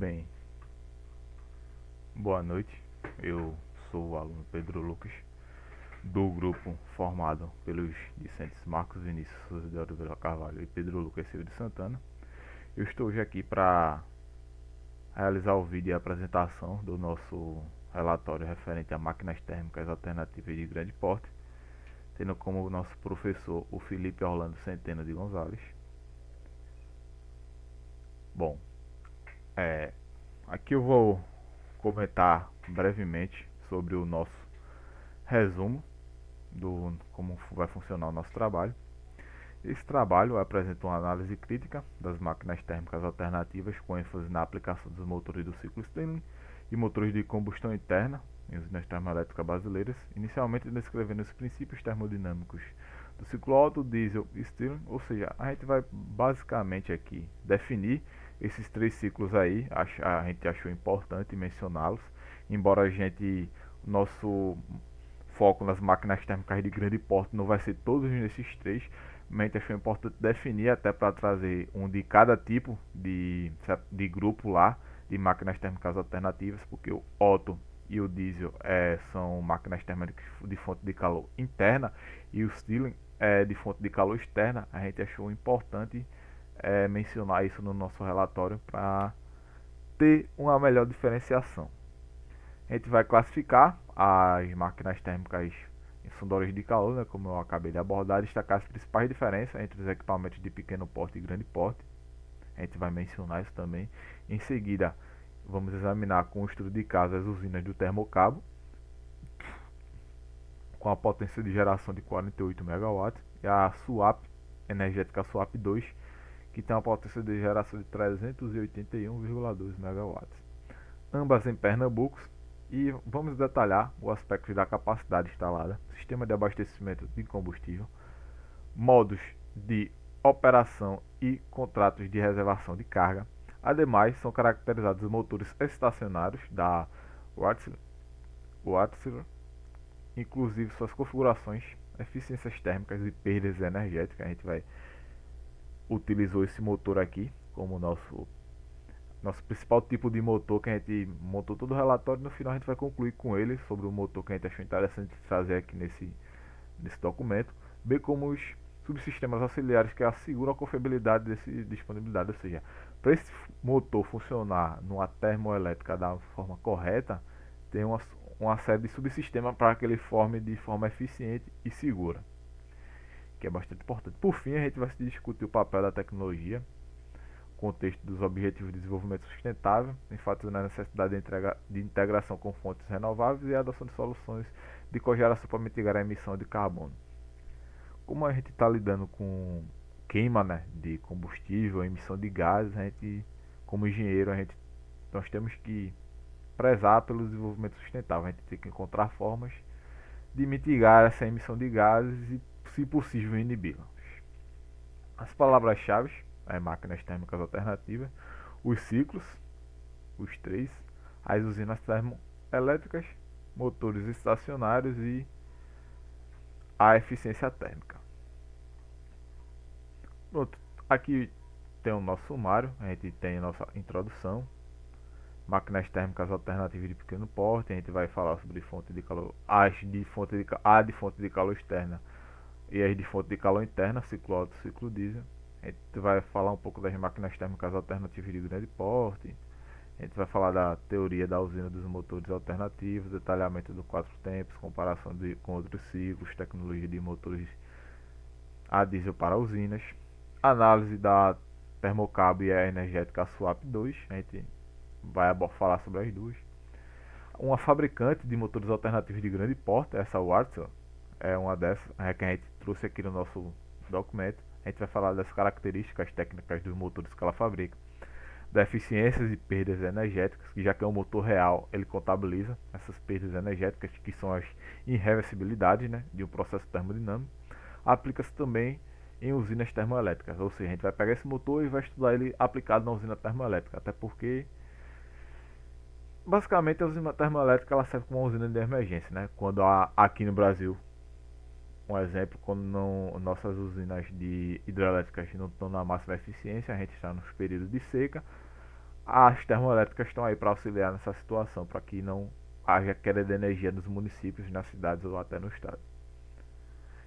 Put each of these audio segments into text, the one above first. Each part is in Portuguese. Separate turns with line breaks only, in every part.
Bem, boa noite. Eu sou o aluno Pedro Lucas, do grupo formado pelos discentes Marcos Vinícius Souza de Oliveira Carvalho e Pedro Lucas Silva de Santana. Eu estou hoje aqui para realizar o vídeo e a apresentação do nosso relatório referente a máquinas térmicas alternativas de grande porte, tendo como nosso professor o Felipe Orlando Centeno de Gonzalez. Bom, aqui eu vou comentar brevemente sobre o nosso resumo do como vai funcionar o nosso trabalho. Esse trabalho apresenta uma análise crítica das máquinas térmicas alternativas com ênfase na aplicação dos motores do ciclo Stirling e motores de combustão interna em usinas termoelétricas brasileiras, inicialmente descrevendo os princípios termodinâmicos do ciclo Otto, diesel e Stirling, ou seja, a gente vai basicamente aqui definir esses três ciclos aí. A gente achou importante mencioná-los, embora nosso foco nas máquinas térmicas de grande porte não vai ser todos nesses três, mas a gente achou importante definir até para trazer um de cada tipo de grupo lá de máquinas térmicas alternativas, porque o Otto e o diesel são máquinas térmicas de fonte de calor interna e o Stirling é de fonte de calor externa. A gente achou importante mencionar isso no nosso relatório para ter uma melhor diferenciação. A gente vai classificar as máquinas térmicas em sondadores de calor, né, como eu acabei de abordar, destacar as principais diferenças entre os equipamentos de pequeno porte e grande porte. A gente vai mencionar isso também. Em seguida, vamos examinar com o estudo de caso as usinas do Termocabo, com a potência de geração de 48 megawatts, e a SUAP, energética SUAP 2, que tem uma potência de geração de 381,2 megawatts. Ambas em Pernambuco, e vamos detalhar os aspectos da capacidade instalada, sistema de abastecimento de combustível, modos de operação e contratos de reservação de carga. Ademais, são caracterizados os motores estacionários da Wärtsilä, inclusive suas configurações, eficiências térmicas e perdas energéticas. A gente utilizou esse motor aqui como nosso principal tipo de motor, que a gente montou todo o relatório. No final a gente vai concluir com ele sobre o motor que a gente achou interessante trazer aqui nesse documento, bem como os subsistemas auxiliares que asseguram a confiabilidade desse disponibilidade. Ou seja, para esse motor funcionar numa termoelétrica da forma correta, tem uma série de subsistemas para que ele forme de forma eficiente e segura, que é bastante importante. Por fim, a gente vai discutir o papel da tecnologia, contexto dos Objetivos de Desenvolvimento Sustentável, enfatizando a necessidade de integração com fontes renováveis e a adoção de soluções de cogeração para mitigar a emissão de carbono. Como a gente está lidando com queima, né, de combustível, emissão de gases, como engenheiro, nós temos que prezar pelo desenvolvimento sustentável. A gente tem que encontrar formas de mitigar essa emissão de gases e, se possível, inibi-la. As palavras-chave: máquinas térmicas alternativas, os ciclos, os três, as usinas termoelétricas, motores estacionários e a eficiência térmica. Pronto, aqui tem o nosso sumário. A gente tem a nossa introdução, máquinas térmicas alternativas de pequeno porte. A gente vai falar sobre fonte de calor, a de fonte de calor externa e as de fonte de calor interna, ciclo Otto, ciclo diesel. A gente vai falar um pouco das máquinas térmicas alternativas de grande porte. A gente vai falar da teoria da usina dos motores alternativos, detalhamento dos quatro tempos, comparação com outros ciclos, tecnologia de motores a diesel para usinas, análise da Termocabo e a energética SWAP 2. A gente vai falar sobre as duas. Uma fabricante de motores alternativos de grande porte, essa Wärtsilä, é uma dessas, que a gente trouxe aqui no nosso documento. A gente vai falar das características técnicas dos motores que ela fabrica, das eficiências e perdas energéticas, que já que é um motor real, ele contabiliza essas perdas energéticas, que são as irreversibilidades, né, de um processo termodinâmico. Aplica-se também em usinas termoelétricas, ou seja, a gente vai pegar esse motor e vai estudar ele aplicado na usina termoelétrica, até porque basicamente a usina termoelétrica ela serve como uma usina de emergência, né? Quando aqui no Brasil, um exemplo, quando nossas usinas de hidrelétricas não estão na máxima eficiência, a gente está nos períodos de seca, As termoelétricas estão aí para auxiliar nessa situação, para que não haja queda de energia nos municípios, nas cidades ou até no estado.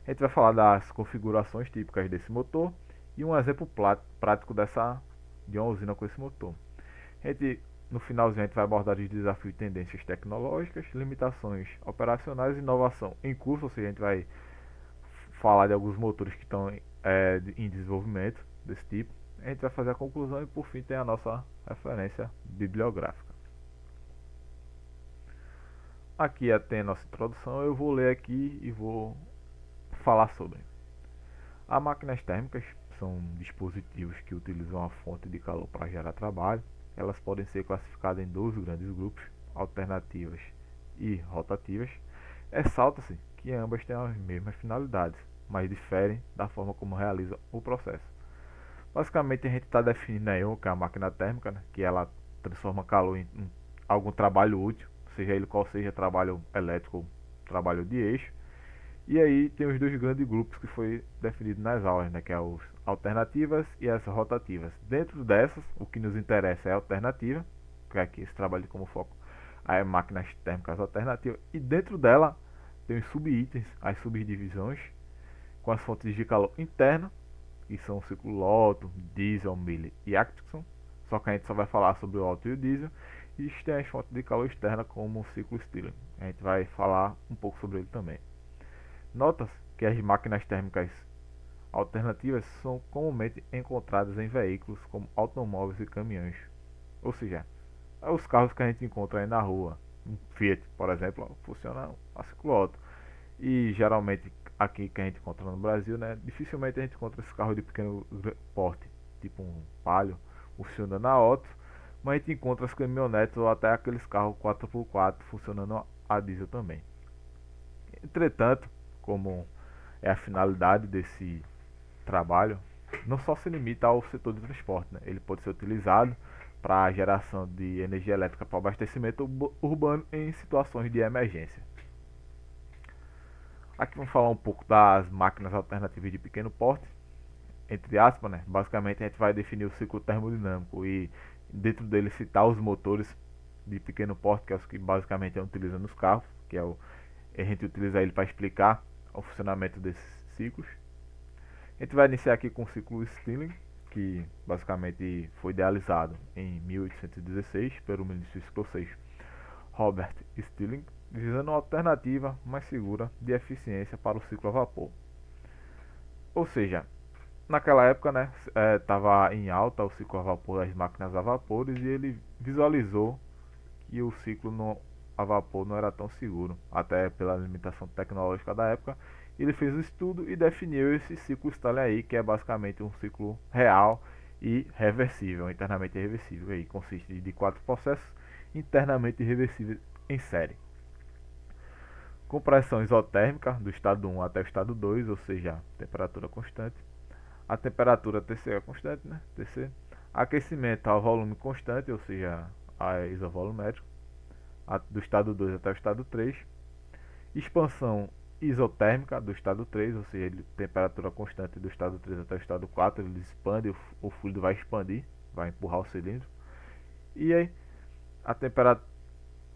A gente vai falar das configurações típicas desse motor e um exemplo prático de uma usina com esse motor. A gente, no finalzinho, a gente vai abordar os desafios e tendências tecnológicas, limitações operacionais e inovação em curso, ou seja, a gente vai falar de alguns motores que estão em desenvolvimento desse tipo. A gente vai fazer a conclusão e por fim tem a nossa referência bibliográfica. Aqui tem a nossa introdução, eu vou ler aqui e vou falar sobre. As máquinas térmicas são dispositivos que utilizam a fonte de calor para gerar trabalho. Elas podem ser classificadas em dois grandes grupos, alternativas e rotativas. Ressalta-se que ambas têm as mesmas finalidades, mas diferem da forma como realizam o processo. Basicamente a gente está definindo aí o que é a máquina térmica, né? Que ela transforma calor em algum trabalho útil, seja ele qual seja, trabalho elétrico ou trabalho de eixo. E aí tem os dois grandes grupos que foi definido nas aulas, né, que é as alternativas e as rotativas. Dentro dessas, o que nos interessa é a alternativa, que é aqui esse trabalho como foco as máquinas térmicas alternativas, e dentro dela tem os subitens, as subdivisões, com as fontes de calor interna, que são o ciclo Otto, Diesel, Miller e Atkinson, só que a gente só vai falar sobre o Otto e o Diesel, e tem as fontes de calor externa como o ciclo Stirling. A gente vai falar um pouco sobre ele também. Nota-se que as máquinas térmicas alternativas são comumente encontradas em veículos como automóveis e caminhões, ou seja, os carros que a gente encontra aí na rua. Um Fiat, por exemplo, funciona a ciclo Otto. E geralmente aqui que a gente encontra no Brasil, né, dificilmente a gente encontra esse carro de pequeno porte, tipo um Palio, funcionando a Otto, mas a gente encontra as caminhonetes ou até aqueles carros 4x4 funcionando a diesel também. Entretanto, como é a finalidade desse trabalho, não só se limita ao setor de transporte, né? Ele pode ser utilizado para a geração de energia elétrica para abastecimento urbano em situações de emergência. Aqui vamos falar um pouco das máquinas alternativas de pequeno porte, entre aspas, né? Basicamente a gente vai definir o ciclo termodinâmico e dentro dele citar os motores de pequeno porte, que é os que basicamente a gente utiliza nos carros, que é a gente utiliza ele para explicar o funcionamento desses ciclos. A gente vai iniciar aqui com o ciclo Stirling, que basicamente foi idealizado em 1816 pelo ministro escocês Robert Stirling, visando uma alternativa mais segura de eficiência para o ciclo a vapor. Ou seja, naquela época, né, estava em alta o ciclo a vapor das máquinas a vapores e ele visualizou que o ciclo a vapor não era tão seguro, até pela limitação tecnológica da época. Ele fez o estudo e definiu esse ciclo Stirling aí, que é basicamente um ciclo real e reversível, internamente reversível. Aí consiste de 4 processos internamente reversíveis em série. Compressão isotérmica do estado 1 até o estado 2, ou seja, temperatura constante. A temperatura TC é constante, né? TC. Aquecimento ao volume constante, ou seja, a isovolumétrico, do estado 2 até o estado 3. Expansão isotérmica do estado 3, ou seja, temperatura constante do estado 3 até o estado 4, ele expande, o fluido vai expandir, vai empurrar o cilindro. E aí, a temperatura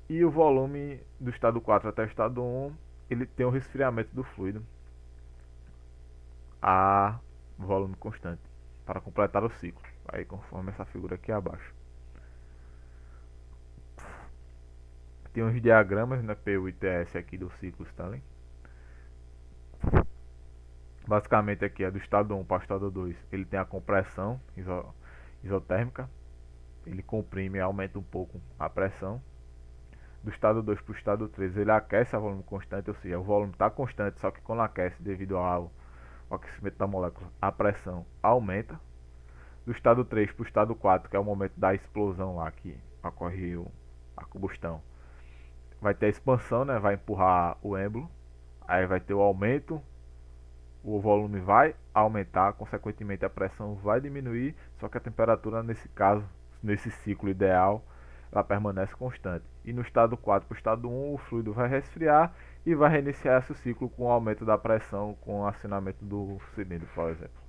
e o volume do estado 4 até o estado 1, ele tem um resfriamento do fluido a volume constante para completar o ciclo. Aí conforme essa figura aqui abaixo. Tem uns diagramas, né, PU e TS aqui do ciclo Stirling. Basicamente aqui é do estado 1 para o estado 2, ele tem a compressão isotérmica, ele comprime e aumenta um pouco a pressão. Do estado 2 para o estado 3 ele aquece a volume constante, ou seja, o volume está constante, só que quando aquece devido ao aquecimento da molécula, a pressão aumenta. Do estado 3 para o estado 4, que é o momento da explosão lá que ocorre a combustão, vai ter a expansão, né? Vai empurrar o êmbolo, aí vai ter o aumento, o volume vai aumentar, consequentemente a pressão vai diminuir, só que a temperatura nesse caso, nesse ciclo ideal, ela permanece constante. E no estado 4 para o estado 1, o fluido vai resfriar e vai reiniciar esse ciclo com o aumento da pressão, com o acionamento do cilindro, por exemplo.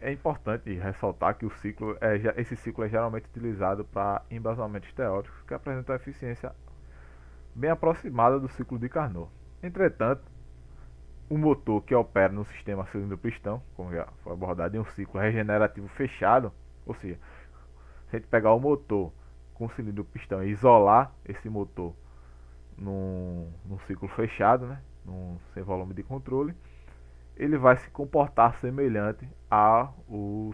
É importante ressaltar que esse ciclo é geralmente utilizado para embasamentos teóricos que apresentam a eficiência bem aproximada do ciclo de Carnot. Entretanto, o motor que opera no sistema cilindro-pistão, como já foi abordado em um ciclo regenerativo fechado, ou seja, se a gente pegar o motor com cilindro-pistão e isolar esse motor num ciclo fechado, né, sem volume de controle, ele vai se comportar semelhante ao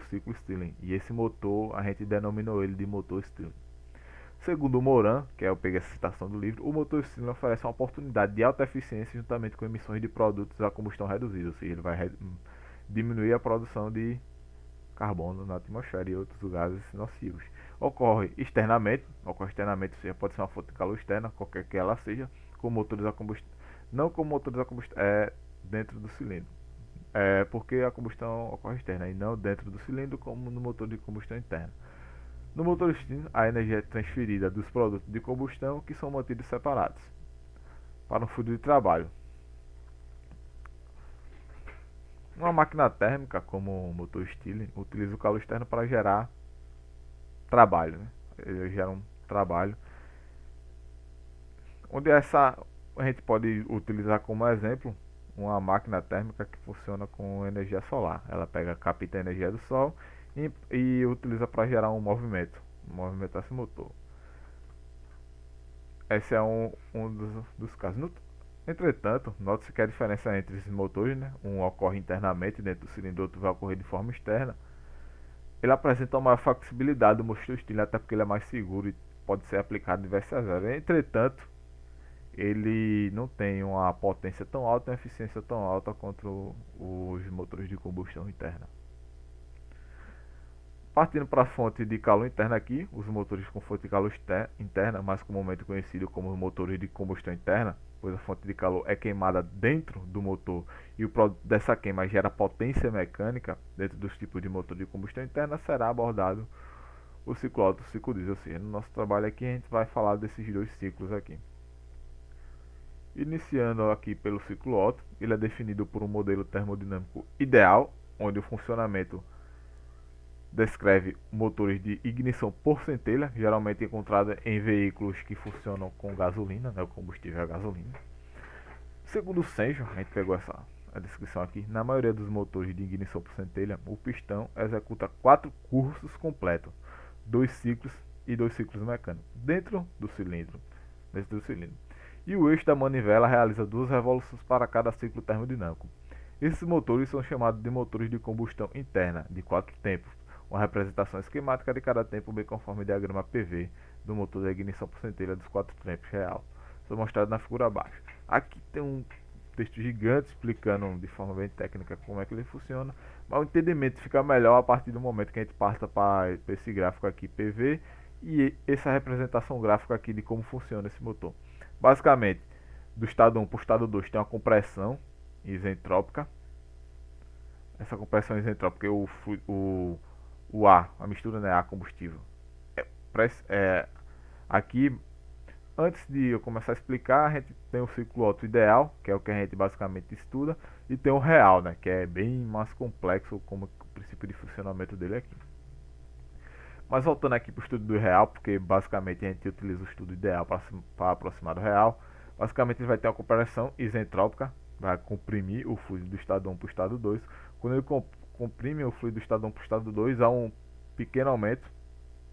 ciclo Stirling. E esse motor a gente denominou ele de motor Stirling. Segundo o Moran, que eu peguei essa citação do livro, o motor Stirling oferece uma oportunidade de alta eficiência juntamente com emissões de produtos a combustão reduzida, ou seja, ele vai diminuir a produção de carbono na atmosfera e outros gases nocivos. Ocorre externamente, ou seja, pode ser uma fonte de calor externa, qualquer que ela seja, com motores a combustão, não com motores a combustão, dentro do cilindro. Porque a combustão ocorre externa e não dentro do cilindro, como no motor de combustão interna. No motor externo, a energia é transferida dos produtos de combustão que são mantidos separados para um fluido de trabalho. Uma máquina térmica, como o motor Stirling, utiliza o calor externo para gerar trabalho. Né? Ele gera um trabalho onde a gente pode utilizar como exemplo uma máquina térmica que funciona com energia solar. Ela capta a energia do sol e utiliza para gerar movimentar esse motor. Esse é um dos casos. Entretanto, note-se que a diferença entre esses motores, né, um ocorre internamente dentro do cilindro, outro vai ocorrer de forma externa. Ele apresenta uma maior flexibilidade do motor Stirling, até porque ele é mais seguro e pode ser aplicado em diversas áreas. Entretanto, ele não tem uma potência tão alta, uma eficiência tão alta quanto os motores de combustão interna. Partindo para a fonte de calor interna aqui, os motores com fonte de calor interna, mais comumente conhecidos como os motores de combustão interna, pois a fonte de calor é queimada dentro do motor e o produto dessa queima gera potência mecânica dentro dos tipos de motor de combustão interna, será abordado o ciclo Otto e o ciclo diesel. Ou seja, no nosso trabalho aqui a gente vai falar desses dois ciclos aqui. Iniciando aqui pelo ciclo Otto, ele é definido por um modelo termodinâmico ideal, onde o funcionamento descreve motores de ignição por centelha, geralmente encontrada em veículos que funcionam com gasolina, né, o combustível é a gasolina. Segundo o Senjo, a gente pegou a descrição aqui, na maioria dos motores de ignição por centelha, o pistão executa 4 cursos completos, 2 ciclos e 2 ciclos mecânicos, dentro do cilindro. E o eixo da manivela realiza 2 revoluções para cada ciclo termodinâmico. Esses motores são chamados de motores de combustão interna, de 4 tempos, uma representação esquemática de cada tempo, bem conforme o diagrama PV do motor de ignição por centelha dos 4 tempos real. São mostrados na figura abaixo. Aqui tem um texto gigante explicando de forma bem técnica como é que ele funciona, mas o entendimento fica melhor a partir do momento que a gente passa para esse gráfico aqui PV e essa representação gráfica aqui de como funciona esse motor. Basicamente, do estado 1 para o estado 2 tem uma compressão isentrópica. Essa compressão isentrópica, o ar, a mistura, né, ar combustível. Aqui, antes de eu começar a explicar, a gente tem o ciclo Otto ideal, que é o que a gente basicamente estuda, e tem o real, né, que é bem mais complexo como o princípio de funcionamento dele aqui. Mas voltando aqui para o estudo do real, porque basicamente a gente utiliza o estudo ideal para aproximar do real. Basicamente ele vai ter uma compressão isentrópica, vai comprimir o fluido do estado 1 para o estado 2. Quando ele comprime o fluido do estado 1 para o estado 2, há um pequeno aumento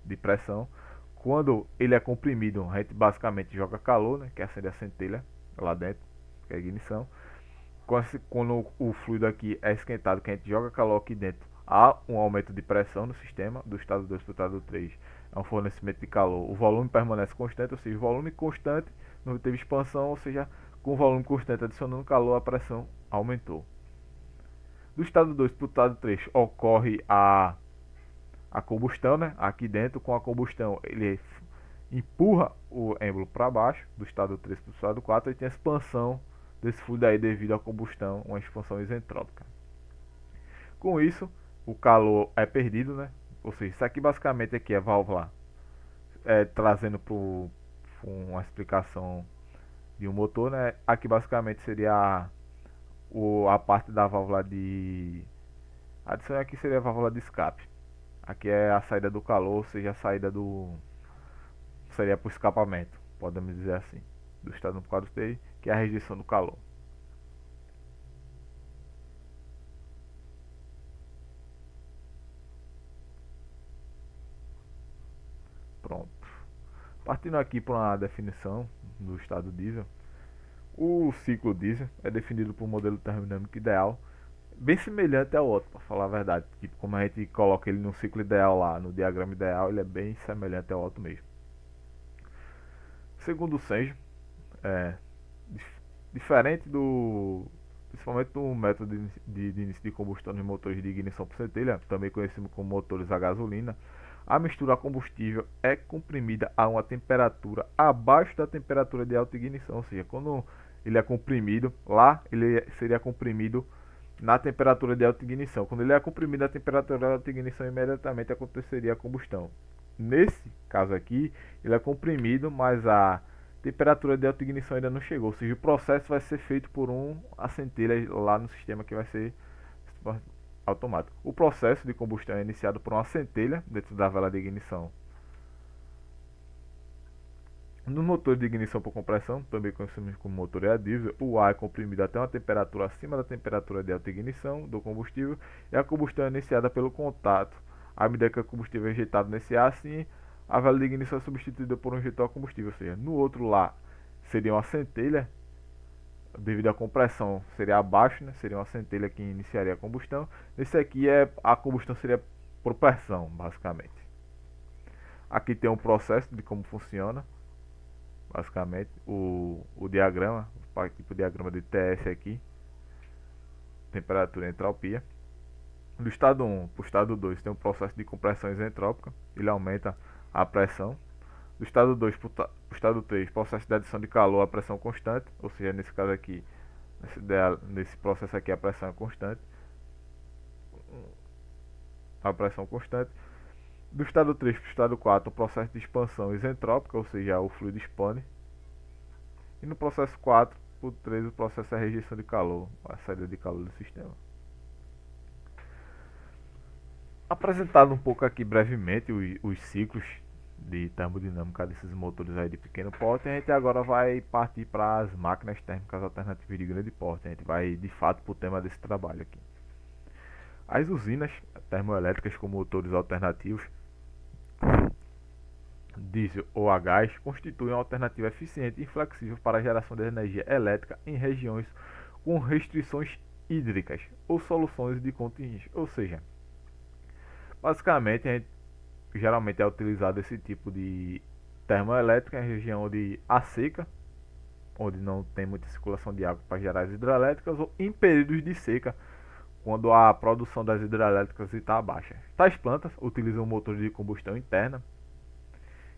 de pressão. Quando ele é comprimido, a gente basicamente joga calor, né, que acende a centelha lá dentro, que é a ignição. Quando o fluido aqui é esquentado, que a gente joga calor aqui dentro, há um aumento de pressão no sistema, do estado 2 para o estado 3 é um fornecimento de calor. O volume permanece constante, ou seja, o volume constante, não teve expansão, ou seja, com o volume constante adicionando calor, a pressão aumentou. Do estado 2 para o estado 3 ocorre a combustão, né? Aqui dentro, com a combustão, ele empurra o êmbolo para baixo, do estado 3 para o estado 4, e tem a expansão desse fluido aí devido à combustão, uma expansão isentrópica. Com isso, o calor é perdido, né? Ou seja, isso aqui basicamente aqui é válvula, trazendo para uma explicação de um motor, né? Aqui basicamente seria a parte da válvula A adição aqui seria a válvula de escape. Aqui é a saída do calor, ou seja, a saída do... seria para o escapamento, podemos dizer assim, do estado no quadro T, que é a rejeição do calor. Pronto. Partindo aqui para uma definição do estado diesel, o ciclo diesel é definido por um modelo termodinâmico ideal, bem semelhante ao Otto, para falar a verdade. Tipo, como a gente coloca ele no ciclo ideal lá, no diagrama ideal, ele é bem semelhante ao Otto mesmo. Segundo o Senjo, é diferente do, principalmente do método de início de combustão nos motores de ignição por centelha, também conhecido como motores a gasolina, a mistura a combustível é comprimida a uma temperatura abaixo da temperatura de alta ignição, ou seja, quando ele é comprimido, lá ele seria comprimido na temperatura de alta ignição. Quando ele é comprimido na temperatura de alta ignição, imediatamente aconteceria a combustão. Nesse caso aqui, ele é comprimido, mas a temperatura de alta ignição ainda não chegou. Ou seja, o processo vai ser feito por a centelha lá no sistema que vai ser automático. O processo de combustão é iniciado por uma centelha dentro da vela de ignição. No motor de ignição por compressão, também conhecido como motor a diesel, o ar é comprimido até uma temperatura acima da temperatura de alta ignição do combustível e a combustão é iniciada pelo contato. À medida que o combustível é injetado nesse ar, assim, a vela de ignição é substituída por um injetor a combustível, ou seja, no outro lá seria uma centelha, devido à compressão seria abaixo, né? Seria uma centelha que iniciaria a combustão. Nesse aqui a combustão seria por pressão, basicamente. Aqui tem um processo de como funciona, basicamente, o diagrama, tipo diagrama de TS aqui, temperatura e entropia. Do estado 1 para o estado 2 tem um processo de compressão isentrópica, ele aumenta a pressão. Do estado 2 para o estado 3, processo de adição de calor a pressão constante, ou seja, nesse caso aqui, nesse processo aqui a pressão é constante. A pressão constante. Do estado 3 para o estado 4, o processo de expansão isentrópica, ou seja, o fluido expande. E no processo 4 para o 3, o processo é a rejeição de calor, a saída de calor do sistema. Apresentado um pouco aqui brevemente os ciclos de termodinâmica desses motores aí de pequeno porte, a gente agora vai partir para as máquinas térmicas alternativas de grande porte. A gente vai de fato para o tema desse trabalho aqui. As usinas termoelétricas com motores alternativos, diesel ou a gás, constituem uma alternativa eficiente e flexível para a geração de energia elétrica em regiões com restrições hídricas ou soluções de contingência. Ou seja, basicamente a gente geralmente é utilizado esse tipo de termoelétrica em região onde há seca, onde não tem muita circulação de água para gerar as hidrelétricas, ou em períodos de seca, quando a produção das hidrelétricas está baixa. Tais plantas utilizam um motor de combustão interna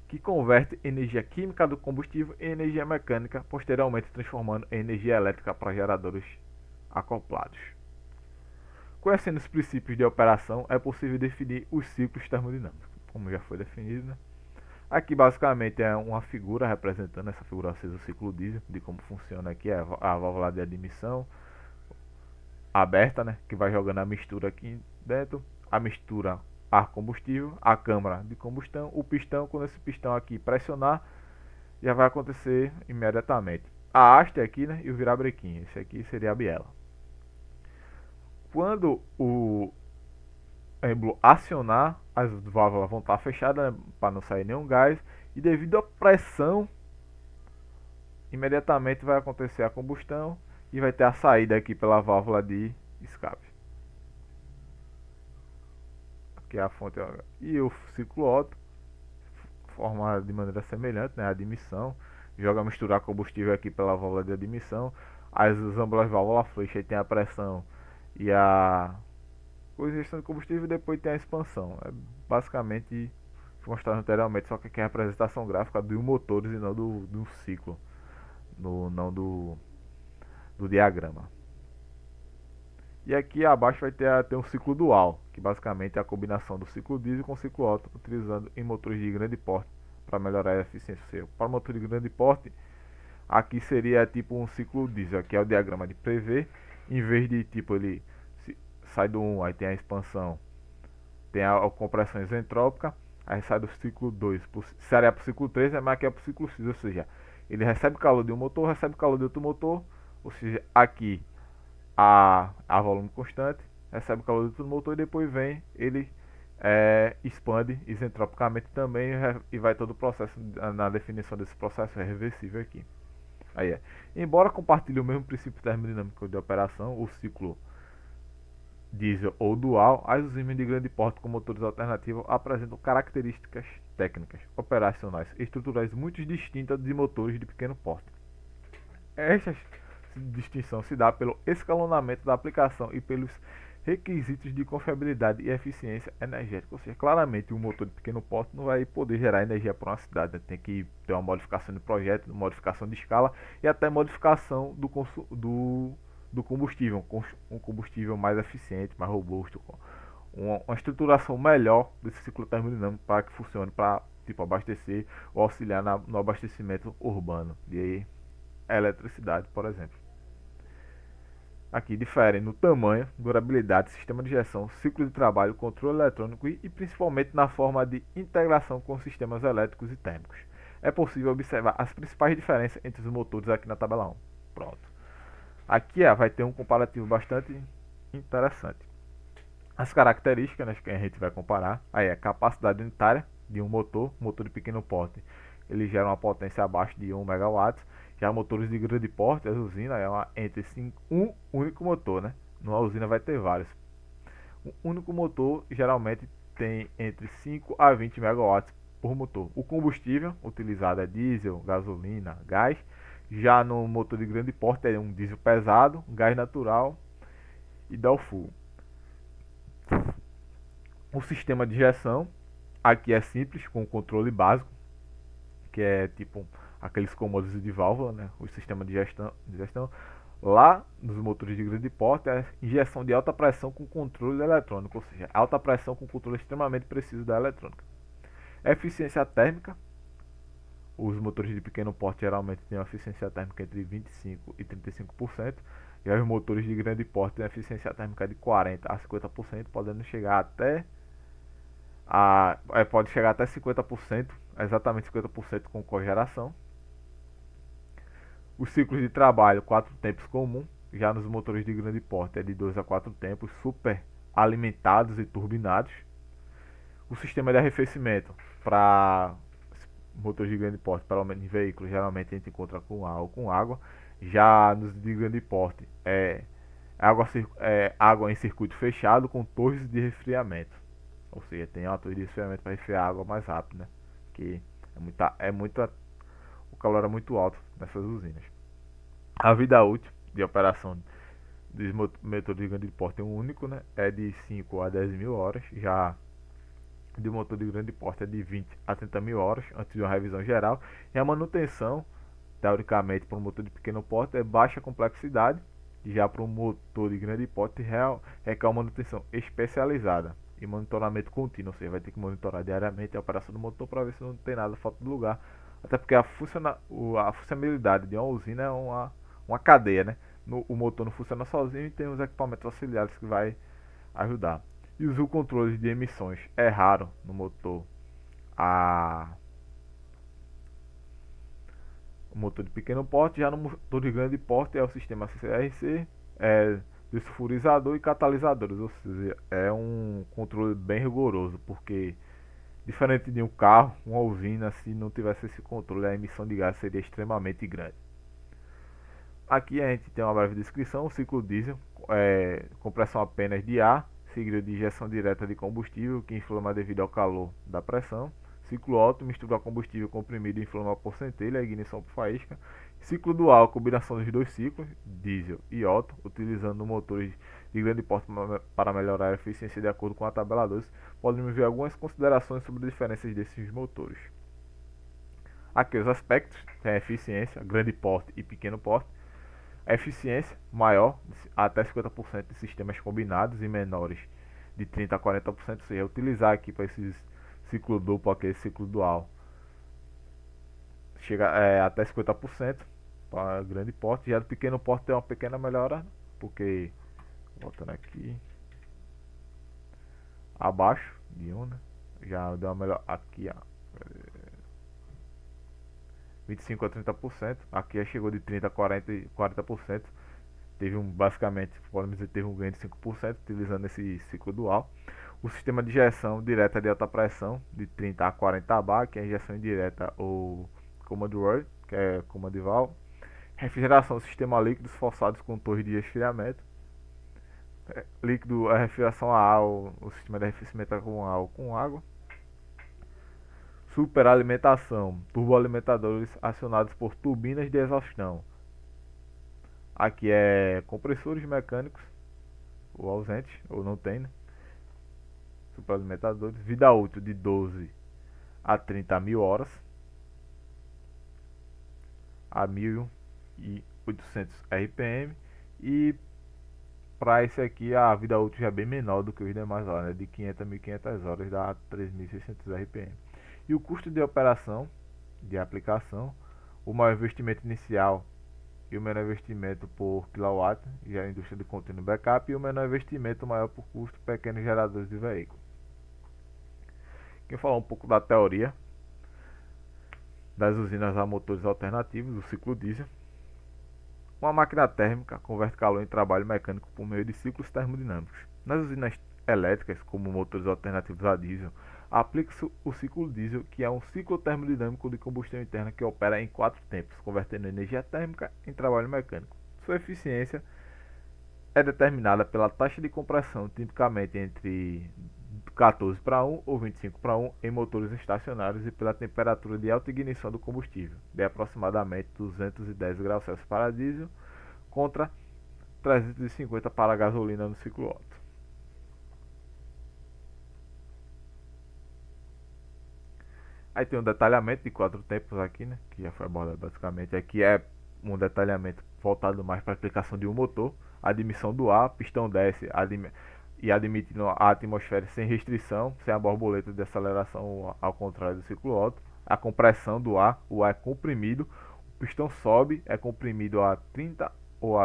que converte energia química do combustível em energia mecânica, posteriormente transformando em energia elétrica para geradores acoplados. Conhecendo os princípios de operação, é possível definir os ciclos termodinâmicos, como já foi definido, né? Aqui basicamente é uma figura representando, essa figura acesa, o ciclo diesel, de como funciona aqui a válvula de admissão aberta, né, que vai jogando a mistura aqui dentro, a mistura ar combustível, a câmara de combustão, o pistão, quando esse pistão aqui pressionar, já vai acontecer imediatamente a haste aqui, né, e o virabrequim. Esse aqui seria a biela. Quando o êmbolo acionar, as válvulas vão estar fechadas, né, para não sair nenhum gás, e devido à pressão, imediatamente vai acontecer a combustão e vai ter a saída aqui pela válvula de escape. Aqui é a fonte e o ciclo Otto forma de maneira semelhante, né, a admissão, joga misturar combustível aqui pela válvula de admissão, as ambas válvulas fecham e tem a pressão e a injeção de combustível, e depois tem a expansão. É basicamente mostrado anteriormente, só que aqui é a representação gráfica dos motores e não do ciclo, não do diagrama. E aqui abaixo vai ter um ciclo dual, que basicamente é a combinação do ciclo diesel com o ciclo Otto, utilizando em motores de grande porte para melhorar a eficiência do seu. Para motor de grande porte, aqui seria tipo um ciclo diesel, aqui é o diagrama de PV, em vez de tipo ele sai do 1, aí tem a expansão, tem a compressão isentrópica, aí sai do ciclo 2, seria para o ciclo 3, mas aqui é para o ciclo 6, ou seja, ele recebe calor de um motor, recebe calor de outro motor, ou seja, aqui a volume constante, recebe calor de outro motor e depois vem, ele expande isentropicamente também e vai todo o processo, na definição desse processo é reversível aqui. Aí é. Embora compartilhe o mesmo princípio termodinâmico de operação, o ciclo diesel ou dual, as usinas de grande porte com motores alternativos apresentam características técnicas, operacionais e estruturais muito distintas de motores de pequeno porte. Esta distinção se dá pelo escalonamento da aplicação e pelos requisitos de confiabilidade e eficiência energética. Ou seja, claramente um motor de pequeno porte não vai poder gerar energia para uma cidade, né? Tem que ter uma modificação de projeto, modificação de escala e até modificação do combustível, um combustível mais eficiente, mais robusto, com uma estruturação melhor desse ciclo termodinâmico para que funcione para tipo abastecer ou auxiliar no abastecimento urbano de eletricidade, por exemplo. Aqui diferem no tamanho, durabilidade, sistema de gestão, ciclo de trabalho, controle eletrônico e principalmente na forma de integração com sistemas elétricos e térmicos. É possível observar as principais diferenças entre os motores aqui na tabela 1. Pronto. Aqui vai ter um comparativo bastante interessante. As características, né, que a gente vai comparar, aí é a capacidade unitária de um motor de pequeno porte, ele gera uma potência abaixo de 1 MW. Já motores de grande porte, as usinas, entre um único motor, né? Numa usina vai ter vários. Um único motor geralmente tem entre 5 a 20 MW por motor. O combustível utilizado é diesel, gasolina, gás. Já no motor de grande porte é um diesel pesado, gás natural e Downfuel. O sistema de injeção aqui é simples, com controle básico, que é tipo aqueles comandos de válvula, né? O sistema de gestão. Lá nos motores de grande porte é injeção de alta pressão com controle eletrônico, ou seja, alta pressão com controle extremamente preciso da eletrônica. Eficiência térmica. Os motores de pequeno porte geralmente têm uma eficiência térmica entre 25% e 35%. E os motores de grande porte têm uma eficiência térmica de 40% a 50%, podendo chegar até pode chegar até 50%, exatamente 50% com cogeração. Os ciclos de trabalho, 4 tempos comum, já nos motores de grande porte é de 2 a 4 tempos, super alimentados e turbinados. O sistema de arrefecimento para motores de grande porte, pelo menos em veículos, geralmente a gente encontra com ar ou com água. Já nos de grande porte água em circuito fechado com torres de resfriamento. Ou seja, tem uma torre de resfriamento para resfriar a água mais rápido, né? Que o calor é muito alto nessas usinas. A vida útil de operação dos motores de grande porte é um único, né? É de 5 a 10 mil horas. Já de motor de grande porte é de 20 a 30 mil horas antes de uma revisão geral. E a manutenção, teoricamente, para um motor de pequeno porte é baixa complexidade. Já para um motor de grande porte requer uma manutenção especializada e monitoramento contínuo, ou seja, vai ter que monitorar diariamente a operação do motor para ver se não tem nada fora do lugar. Até porque a funcionalidade de uma usina é uma cadeia, né? O motor não funciona sozinho e tem os equipamentos auxiliares que vai ajudar. E o controle de emissões é raro no motor. O motor de pequeno porte, já no motor de grande porte é o sistema CCRC, dessulfurizador e catalisadores, ou seja, é um controle bem rigoroso, porque diferente de um carro, uma usina, se não tivesse esse controle, a emissão de gás seria extremamente grande. Aqui a gente tem uma breve descrição: o ciclo diesel, compressão apenas de ar, seguido de injeção direta de combustível, que inflama devido ao calor da pressão. Ciclo Otto, mistura combustível comprimido e inflama por centelha, ignição por faísca. Ciclo dual, combinação dos dois ciclos, diesel e Otto, utilizando motores de grande porte para melhorar a eficiência de acordo com a tabela 2. Podemos ver algumas considerações sobre as diferenças desses motores. Aqui os aspectos, tem a eficiência, grande porte e pequeno porte. A eficiência maior, até 50% de sistemas combinados e menores de 30% a 40%, ou seja, utilizar aqui para esses ciclo duplo, aquele ciclo dual, chega até 50% para grande porte. Já do pequeno porte tem uma pequena melhora, porque, voltando aqui, abaixo de 1, né? Já deu uma melhor aqui, ó. 25 a 30%. Aqui já chegou de 30 a 40%. Teve basicamente, podemos dizer, teve um ganho de 5% utilizando esse ciclo dual. O sistema de injeção direta de alta pressão de 30 a 40 bar, que é a injeção indireta ou command word, que é command valve. Refrigeração do sistema líquidos forçados com torre de resfriamento. Líquido, a refrigeração a ar, o sistema de arrefecimento com ar ou com água. Superalimentação, turboalimentadores acionados por turbinas de exaustão. Aqui é compressores mecânicos, ou ausentes, ou não tem, né? Superalimentadores. Vida útil de 12 a 30 mil horas. A 1800 RPM. E para esse aqui a vida útil já é bem menor do que os demais lá, né? De 500 a 1500 horas dá 3600 RPM. E o custo de operação, de aplicação, o maior investimento inicial e o menor investimento por kilowatt, já é a indústria de contínuo backup, e o menor investimento maior por custo, pequenos geradores de veículo. Quem falar um pouco da teoria das usinas a motores alternativos, o ciclo diesel. Uma máquina térmica converte calor em trabalho mecânico por meio de ciclos termodinâmicos. Nas usinas elétricas, como motores alternativos a diesel, aplica-se o ciclo diesel, que é um ciclo termodinâmico de combustão interna que opera em 4 tempos, convertendo energia térmica em trabalho mecânico. Sua eficiência é determinada pela taxa de compressão, tipicamente entre 14 para 1 ou 25 para 1 em motores estacionários, e pela temperatura de autoignição do combustível, de aproximadamente 210 graus Celsius para diesel contra 350 para gasolina no ciclo Otto. Aí tem um detalhamento de 4 tempos aqui, né, que já foi abordado basicamente. Aqui é um detalhamento voltado mais para a aplicação de um motor, a admissão do ar, pistão desce e admitindo a atmosfera sem restrição, sem a borboleta de aceleração ao contrário do ciclo Otto. A compressão do ar, o ar é comprimido, o pistão sobe, é comprimido a 30 ou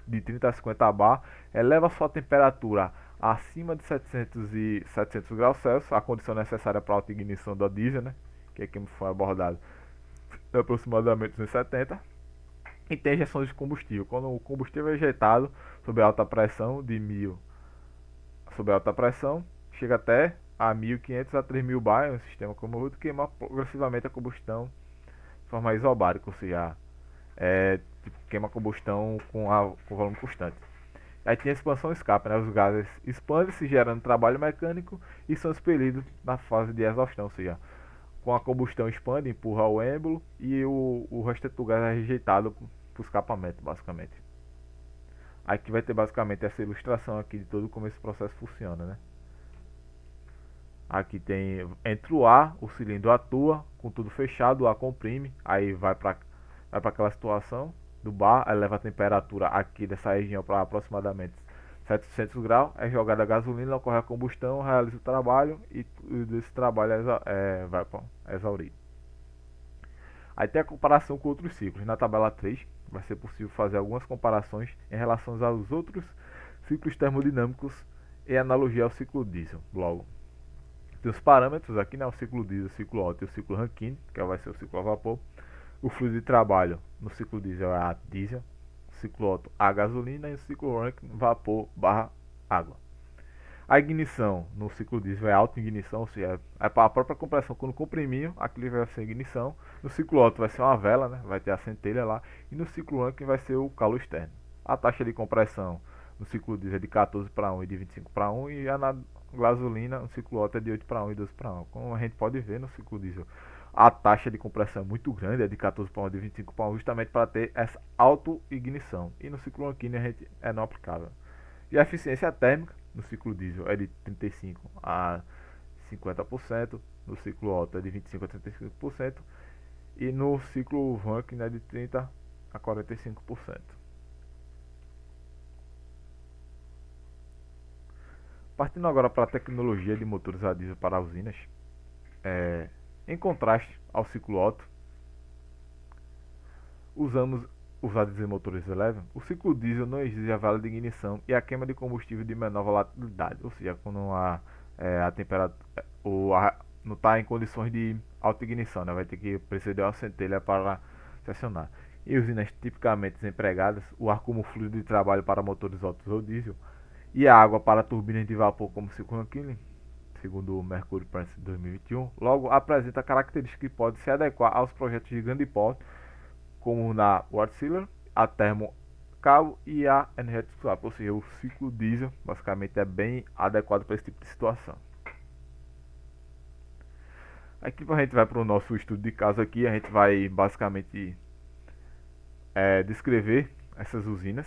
de 30 a 50 bar, eleva sua temperatura acima de 700 graus Celsius, a condição necessária para a autoignição da diesel, né, que é que foi abordado aproximadamente 270. E tem injeções de combustível. Quando o combustível é injetado sob alta pressão, de 1000 sob alta pressão, chega até a 1500 a 3000 bar, um sistema como o outro, queima progressivamente a combustão de forma isobárica, ou seja, queima a combustão com volume constante. Aí tem a expansão e escape, né? Os gases expandem-se gerando trabalho mecânico e são expelidos na fase de exaustão, ou seja, com a combustão expande, empurra o êmbolo e o restante do gás é rejeitado para o escapamento, basicamente. Aqui vai ter basicamente essa ilustração aqui de todo como esse processo funciona, né? Aqui tem, entre o ar, o cilindro atua, com tudo fechado, o ar comprime, aí vai para aquela situação do bar, aí leva a temperatura aqui dessa região para aproximadamente 700 graus, é jogada a gasolina, ocorre a combustão, realiza o trabalho e desse trabalho vai para exaurir. Aí tem a comparação com outros ciclos. Na tabela 3 vai ser possível fazer algumas comparações em relação aos outros ciclos termodinâmicos em analogia ao ciclo diesel. Logo, tem os parâmetros aqui, né? O ciclo diesel, o ciclo Otto e o ciclo Rankine, que vai ser o ciclo a vapor. O fluxo de trabalho no ciclo diesel é a diesel, o ciclo Otto a gasolina e o ciclo Rankine vapor barra água. A ignição no ciclo diesel é auto-ignição, ou seja, é para a própria compressão. Quando comprimir, aquilo vai ser ignição. No ciclo Otto vai ser uma vela, né? Vai ter a centelha lá. E no ciclo Rankine vai ser o calor externo. A taxa de compressão no ciclo diesel é de 14 para 1 e de 25 para 1. E a na gasolina, no ciclo Otto é de 8 para 1 e 12 para 1. Como a gente pode ver no ciclo diesel, a taxa de compressão é muito grande, é de 14 para 1 e de 25 para 1, justamente para ter essa auto-ignição. E no ciclo Rankine a gente é não aplicável. E a eficiência térmica no ciclo diesel é de 35 a 50%, no ciclo Otto é de 25 a 35% e no ciclo Rankine é de 30 a 45%. Partindo agora para a tecnologia de motores a diesel para usinas, em contraste ao ciclo Otto, usamos os a diesel motores Eleven, o ciclo diesel não exige a vela de ignição e a queima de combustível de menor volatilidade, ou seja, quando a temperatura, o ar não está em condições de alta ignição, né? Vai ter que precisar de uma centelha para se acionar. Em usinas tipicamente desempregadas, o ar como fluido de trabalho para motores autos ou diesel e a água para turbinas de vapor como Cyclone Killing, segundo o Mercury Prince 2021, logo apresenta características que podem se adequar aos projetos de grande porte, como na Wärtsilä, a Thermo Cabo e a Energetic Swap, ou seja, o ciclo diesel basicamente é bem adequado para esse tipo de situação. Aqui a gente vai para o nosso estudo de caso aqui, a gente vai basicamente descrever essas usinas.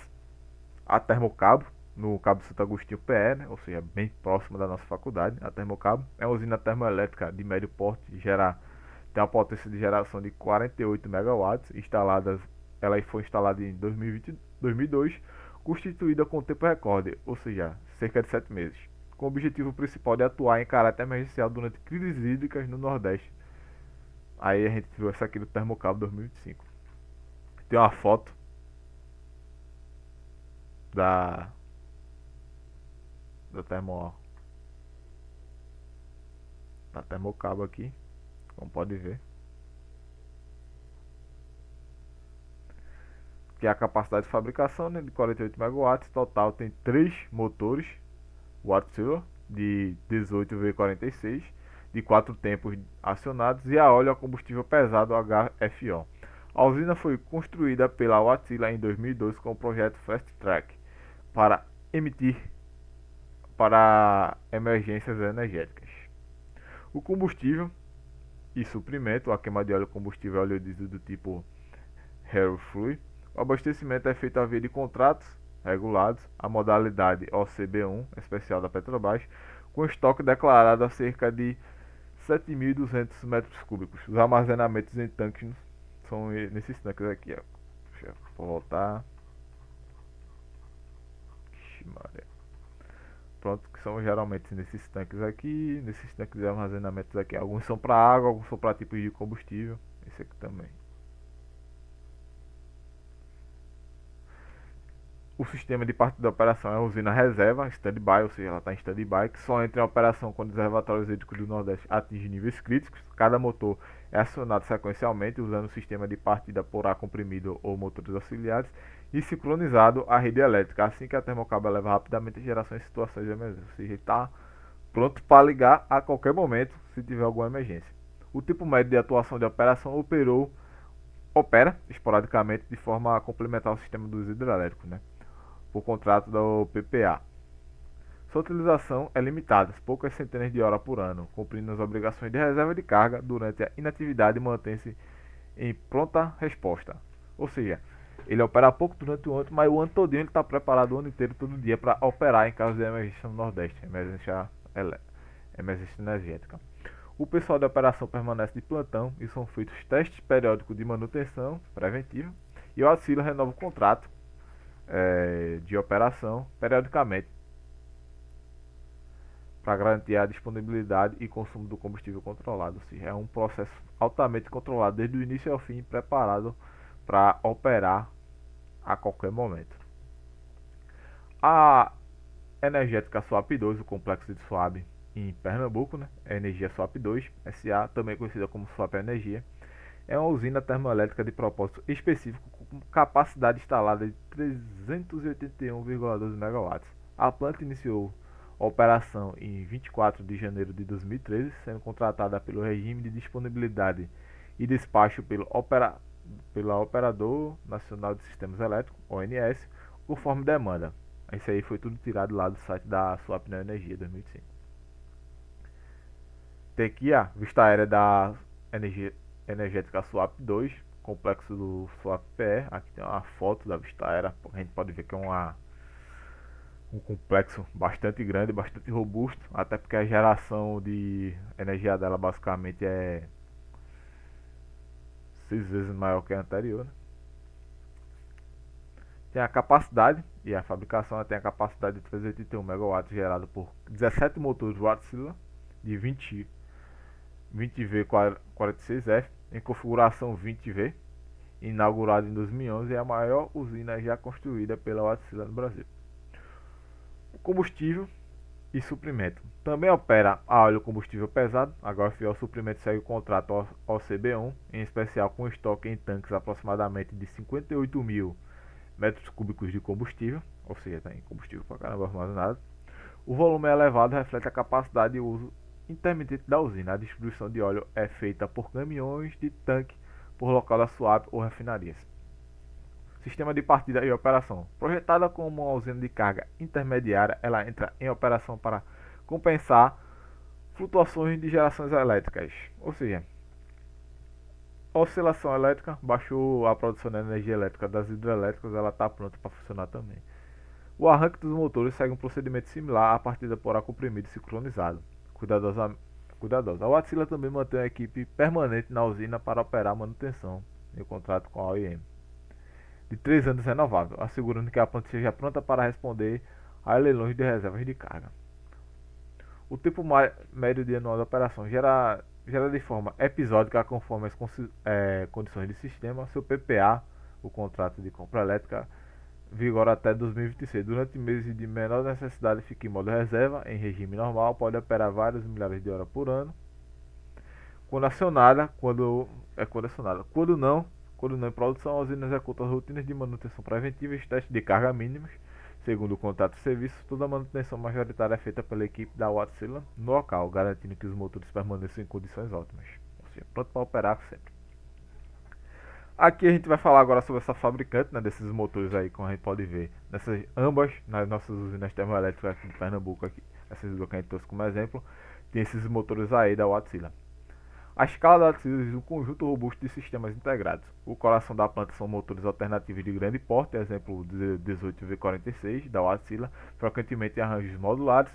A Termocabo, no Cabo Santo Agostinho PE, né, ou seja, bem próximo da nossa faculdade. A Termocabo é uma usina termoelétrica de médio porte, tem uma potência de geração de 48 megawatts, ela foi instalada em 2002, constituída com tempo recorde, ou seja, cerca de 7 meses, com o objetivo principal de atuar em caráter emergencial durante crises hídricas no Nordeste. Aí a gente viu essa aqui do Termocabo 2025. Tem uma foto da da termo da Termocabo aqui, como pode ver, que é a capacidade de fabricação, né, de 48 megawatts. Total tem 3 motores Wärtsilä de 18V46 de 4 tempos acionados e a óleo a combustível pesado HFO. A usina foi construída pela Wärtsilä em 2002 com o projeto Fast Track para emitir para emergências energéticas. O combustível e suprimento, a queima de óleo combustível óleo diesel do tipo Hero Fluid. O abastecimento é feito à via de contratos regulados, a modalidade OCB1, especial da Petrobras, com estoque declarado a cerca de 7.200 metros cúbicos. Os armazenamentos em tanques são nesses tanques aqui, ó. Deixa eu voltar. Pronto, que são geralmente nesses tanques aqui, nesses tanques de armazenamentos aqui. Alguns são para água, alguns são para tipos de combustível. Esse aqui também. O sistema de parte da operação é a usina reserva, stand-by, ou seja, ela está em stand-by, que só entra em operação quando os reservatórios hídricos do Nordeste atingem níveis críticos. Cada motor é acionado sequencialmente usando o sistema de partida por ar comprimido ou motores auxiliares e sincronizado à rede elétrica, assim que a termocabo eleva rapidamente a geração em situações de emergência, ou seja, está pronto para ligar a qualquer momento se tiver alguma emergência. O tipo médio de atuação de operação opera esporadicamente de forma a complementar o sistema dos hidrelétricos, né, por contrato do PPA. Sua utilização é limitada, poucas centenas de horas por ano, cumprindo as obrigações de reserva de carga durante a inatividade e mantém-se em pronta resposta. Ou seja, ele opera pouco durante o ano, mas o ano todo ele está preparado o ano inteiro, todo dia, para operar em caso de emergência no Nordeste, emergência energética. O pessoal da operação permanece de plantão e são feitos testes periódicos de manutenção preventiva e o Wärtsilä renova o contrato de operação periodicamente para garantir a disponibilidade e consumo do combustível controlado. Ou seja, é um processo altamente controlado desde o início ao fim, preparado para operar a qualquer momento. A Energética Swap 2, o complexo de Swap em Pernambuco, né? É Energia Swap 2 SA, também conhecida como Swap Energia, é uma usina termoelétrica de propósito específico com capacidade instalada de 381,12 megawatts. A planta iniciou a operação em 24 de janeiro de 2013, sendo contratada pelo Regime de Disponibilidade e Despacho pela Operador Nacional de Sistemas Elétricos, ONS, conforme demanda. Isso aí foi tudo tirado lá do site da Swap Energia 2005. Tem aqui a vista aérea da Energética Swap 2, complexo do Swap PE. Aqui tem uma foto da vista aérea. A gente pode ver que é um complexo bastante grande, bastante robusto, até porque a geração de energia dela basicamente é 6 vezes maior que a anterior, né? Tem a capacidade, e a fabricação tem a capacidade de 381 megawatts gerado por 17 motores Wärtsilä de 20V46F em configuração 20V, inaugurada em 2011, é a maior usina já construída pela Wärtsilä no Brasil. O combustível e suprimento. Também opera a óleo combustível pesado. A HFO Suprimento segue o contrato OCB1, em especial com estoque em tanques aproximadamente de 58 mil metros cúbicos de combustível, ou seja, tem combustível para caramba armazenado. O volume elevado reflete a capacidade de uso intermitente da usina. A distribuição de óleo é feita por caminhões de tanque por local da SUAP ou refinarias. Sistema de partida e operação. Projetada como uma usina de carga intermediária, ela entra em operação para compensar flutuações de gerações elétricas. Ou seja, oscilação elétrica, baixou a produção de energia elétrica das hidrelétricas, ela está pronta para funcionar também. O arranque dos motores segue um procedimento similar à partida por ar comprimido e sincronizado. Cuidadosa. A Wärtsilä também mantém a equipe permanente na usina para operar a manutenção em contrato com a OEM de 3 anos renovável, assegurando que a planta esteja pronta para responder a leilões de reservas de carga. O tempo médio de anual de operação gera de forma episódica conforme as condições de sistema. Seu PPA, o contrato de compra elétrica, vigora até 2026. Durante meses de menor necessidade, fica em modo reserva. Em regime normal, pode operar vários milhares de horas por ano. Quando acionada, quando não em produção, a usina executa rotinas de manutenção preventiva e testes de carga mínimos. Segundo o contrato de serviço, toda a manutenção majoritária é feita pela equipe da Wärtsilä no local, garantindo que os motores permaneçam em condições ótimas, ou seja, pronto para operar sempre. Aqui a gente vai falar agora sobre essa fabricante, né, desses motores aí, como a gente pode ver, ambas nas nossas usinas termoelétricas aqui de Pernambuco, aqui, essas duas que a gente trouxe como exemplo, tem esses motores aí da Wärtsilä. A escala da Wärtsilä exige um conjunto robusto de sistemas integrados. O coração da planta são motores alternativos de grande porte, exemplo 18V46 da Wärtsilä, frequentemente em arranjos modulares,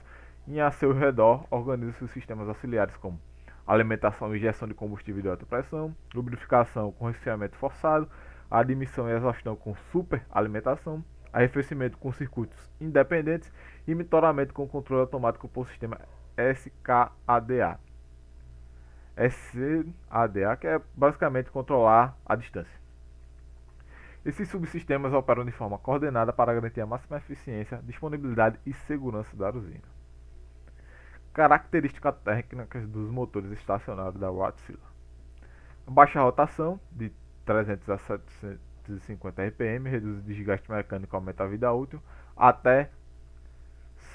e a seu redor organizam-se os sistemas auxiliares como alimentação e injeção de combustível de alta pressão, lubrificação com resfriamento forçado, admissão e exaustão com superalimentação, arrefecimento com circuitos independentes e monitoramento com controle automático por sistema SCADA. SCADA, que é basicamente controlar a distância. Esses subsistemas operam de forma coordenada para garantir a máxima eficiência, disponibilidade e segurança da usina. Características técnicas dos motores estacionários da Wärtsilä: baixa rotação, de 300 a 750 RPM, reduz o desgaste mecânico e aumenta a vida útil, até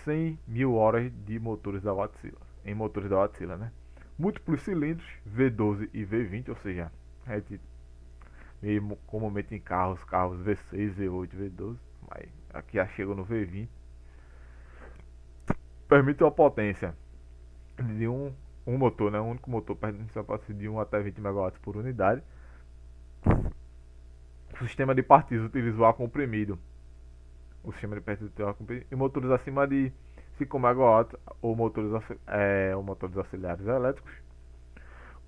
100 mil horas de motores da Wärtsilä, em motores da Wärtsilä, né? Múltiplos cilindros, V12 e V20, ou seja, a gente mesmo comumente em carros V6, V8, V12, mas aqui já chega no V20. Permite uma potência de um motor, né? Um único motor permite uma potência de 1 até 20 MW por unidade. O sistema de partidas utiliza o ar comprimido. E motores acima de 5 MW ou motores auxiliares elétricos.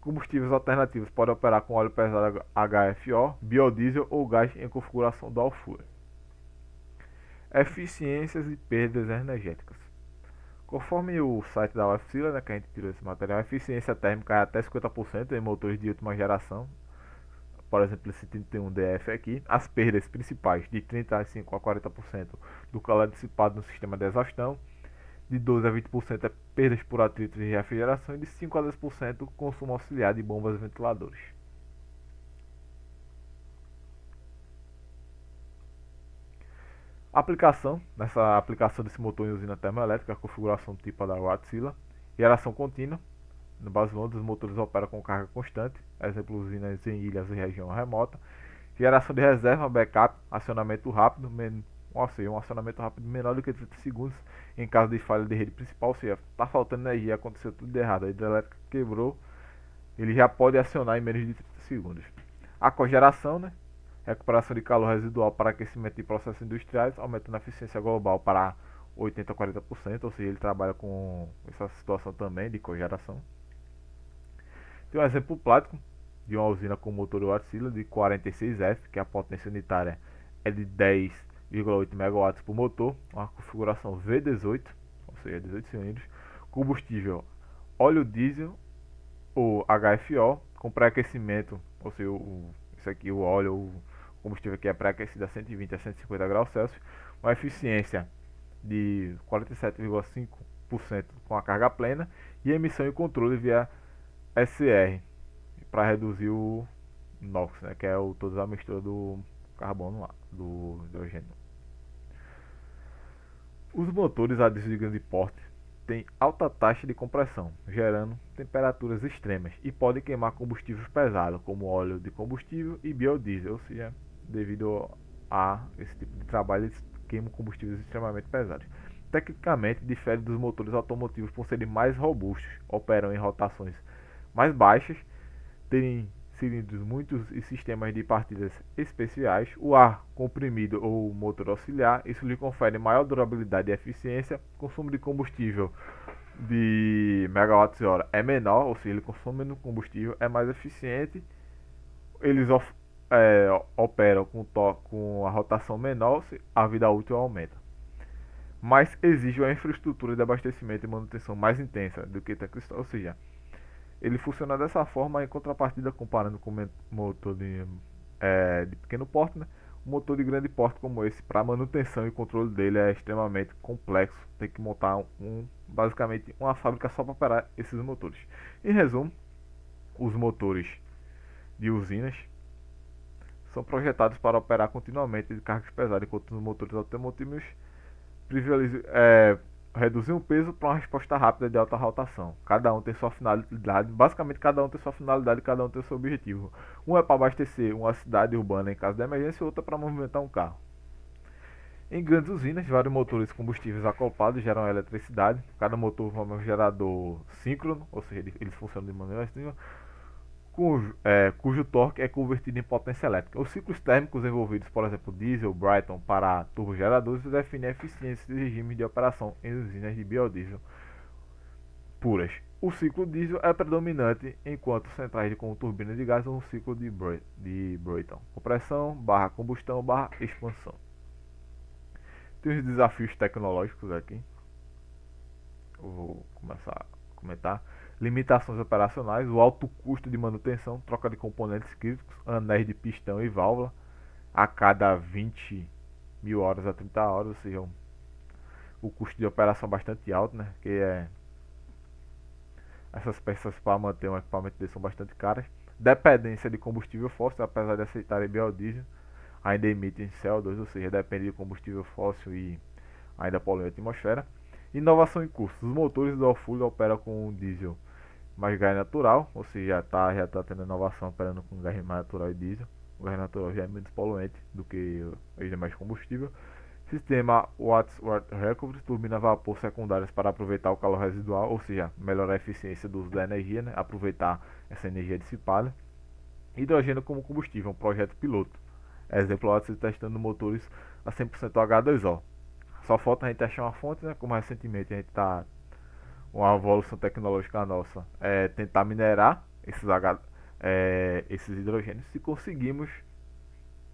Combustíveis alternativos podem operar com óleo pesado HFO, biodiesel ou gás em configuração dual fuel. Eficiências e perdas energéticas. Conforme o site da Wärtsilä, né, que a gente tirou esse material, a eficiência térmica é até 50% em motores de última geração. Por exemplo, esse 31DF aqui. As perdas principais de 35 a 40% do calor dissipado no sistema de exaustão. De 12 a 20% é perdas por atritos e refrigeração, e de 5 a 10% consumo auxiliar de bombas e ventiladores. Aplicação: nessa aplicação desse motor em usina termoelétrica, a configuração tipo da Wärtsilä. Geração contínua: no base longa, os motores operam com carga constante, exemplo usinas em ilhas e região remota. Geração de reserva, backup, acionamento rápido, um acionamento rápido menor do que 30 segundos em caso de falha de rede principal, ou seja, está faltando energia, aconteceu tudo de errado, a hidrelétrica quebrou, ele já pode acionar em menos de 30 segundos. A cogeração, né? Recuperação de calor residual para aquecimento de processos industriais, aumentando a eficiência global para 80 a 40%, ou seja, ele trabalha com essa situação também de cogeração. Tem um exemplo prático de uma usina com motor Wärtsilä de 46F, que a potência unitária é de 10,8 MW por motor, uma configuração V18, ou seja, 18 cilindros, combustível óleo diesel ou HFO, com pré-aquecimento, ou seja, isso aqui, o óleo, o combustível aqui é pré-aquecido a 120 a 150 graus Celsius, uma eficiência de 47,5% 100% com a carga plena, e emissão e controle via SR, para reduzir o NOx, né, que é toda a mistura do carbono lá, do hidrogênio. Os motores a diesel de grande porte têm alta taxa de compressão, gerando temperaturas extremas e podem queimar combustíveis pesados, como óleo de combustível e biodiesel, ou seja, devido a esse tipo de trabalho, eles queimam combustíveis extremamente pesados. Tecnicamente, difere dos motores automotivos por serem mais robustos, operam em rotações mais baixas, terem cilindros muitos e sistemas de partidas especiais, o ar comprimido ou motor auxiliar, isso lhe confere maior durabilidade e eficiência, consumo de combustível de megawatts-hora é menor, ou seja, ele consome menos combustível, é mais eficiente, eles operam com a rotação menor, a vida útil aumenta. Mas exige uma infraestrutura de abastecimento e manutenção mais intensa do que cristal, ou seja, ele funciona dessa forma em contrapartida comparando com o motor de pequeno porte, né? Um motor de grande porte como esse, para manutenção e controle dele é extremamente complexo. Tem que montar basicamente uma fábrica só para operar esses motores. Em resumo, os motores de usinas são projetados para operar continuamente de cargas pesadas, enquanto os motores automotivos reduzir o peso para uma resposta rápida de alta rotação. Cada um tem sua finalidade, basicamente cada um tem sua finalidade, cada um tem seu objetivo. Um é para abastecer uma cidade urbana em caso de emergência, e outro é para movimentar um carro. Em grandes usinas, vários motores combustíveis acoplados geram eletricidade. Cada motor forma um gerador síncrono, ou seja, eles funcionam de maneira síncrona, cujo torque é convertido em potência elétrica. Os ciclos térmicos envolvidos, por exemplo, diesel, Brayton para turbogeradores, definem a eficiência de regimes de operação em usinas de biodiesel puras. O ciclo diesel é predominante, enquanto centrais com turbina de gás são o ciclo de Brayton. Compressão, barra combustão, barra expansão. Tem os desafios tecnológicos aqui. Eu vou começar a comentar. Limitações operacionais, o alto custo de manutenção, troca de componentes críticos, anéis de pistão e válvula a cada 20 mil horas a 30 horas, ou seja, o custo de operação bastante alto, né? Que essas peças para manter um equipamento desse são bastante caras. Dependência de combustível fóssil, apesar de aceitarem biodiesel, ainda emitem CO2, ou seja, depende de combustível fóssil e ainda poluem a atmosfera. Inovação em custos. Os motores do Alfulho operam com diesel mais gás natural, ou seja, já tá tendo inovação operando com gás mais natural e diesel. O gás natural já é menos poluente do que os demais combustível. Sistema Watt Recovery, turbina a vapor secundárias para aproveitar o calor residual, ou seja, melhorar a eficiência do uso da energia, né? Aproveitar essa energia dissipada. Hidrogênio como combustível, um projeto piloto. Exemplo, lá se testando motores a 100% H2O. Só falta a gente achar uma fonte, né? Como recentemente a gente está uma evolução tecnológica nossa é tentar minerar esses hidrogênios. Se conseguimos,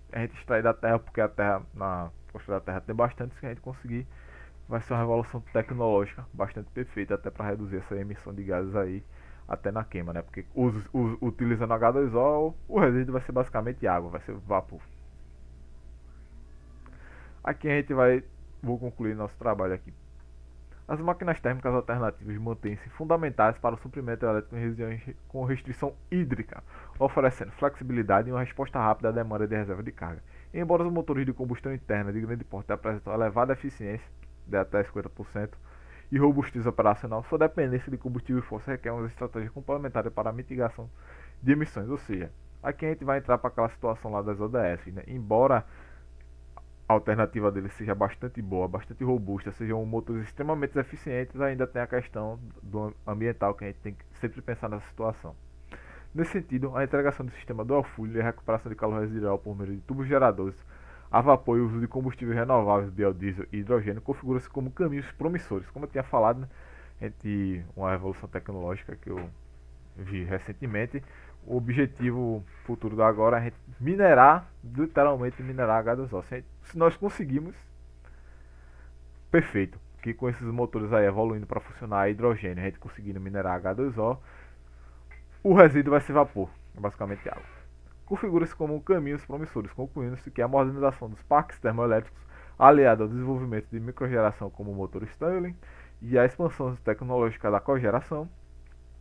a gente extrair da terra, porque a terra, na costa da terra tem bastante, se a gente conseguir, vai ser uma revolução tecnológica bastante perfeita, até para reduzir essa emissão de gases aí, até na queima, né? Porque utilizando H2O, o resíduo vai ser basicamente água, vai ser vapor. Aqui a gente vou concluir nosso trabalho aqui. As máquinas térmicas alternativas mantêm-se fundamentais para o suprimento elétrico em regiões com restrição hídrica, oferecendo flexibilidade e uma resposta rápida à demanda de reserva de carga. Embora os motores de combustão interna de grande porte apresentem elevada eficiência, de até 50%, e robustez operacional, sua dependência de combustível fóssil requer uma estratégia complementar para a mitigação de emissões. Ou seja, aqui a gente vai entrar para aquela situação lá das ODS, né? Embora a alternativa dele seja bastante boa, bastante robusta, sejam motores extremamente eficientes, ainda tem a questão do ambiental que a gente tem que sempre pensar nessa situação. Nesse sentido, a integração do sistema dual fuel e a recuperação de calor residual por meio de tubos geradores a vapor e o uso de combustíveis renováveis, biodiesel e hidrogênio configura-se como caminhos promissores. Como eu tinha falado, né, entre uma revolução tecnológica que eu vi recentemente, o objetivo futuro da agora é a gente minerar, literalmente minerar H2O. Se nós conseguimos, perfeito. Que com esses motores aí evoluindo para funcionar a hidrogênio, a gente conseguindo minerar H2O, o resíduo vai ser vapor, basicamente água. Configura-se como caminhos promissores, concluindo-se que a modernização dos parques termoelétricos, aliada ao desenvolvimento de microgeração como o motor Stirling e a expansão tecnológica da cogeração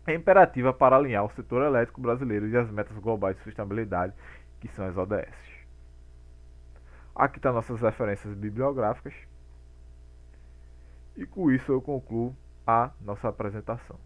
é imperativa para alinhar o setor elétrico brasileiro e as metas globais de sustentabilidade, que são as ODS. Aqui estão nossas referências bibliográficas. E com isso eu concluo a nossa apresentação.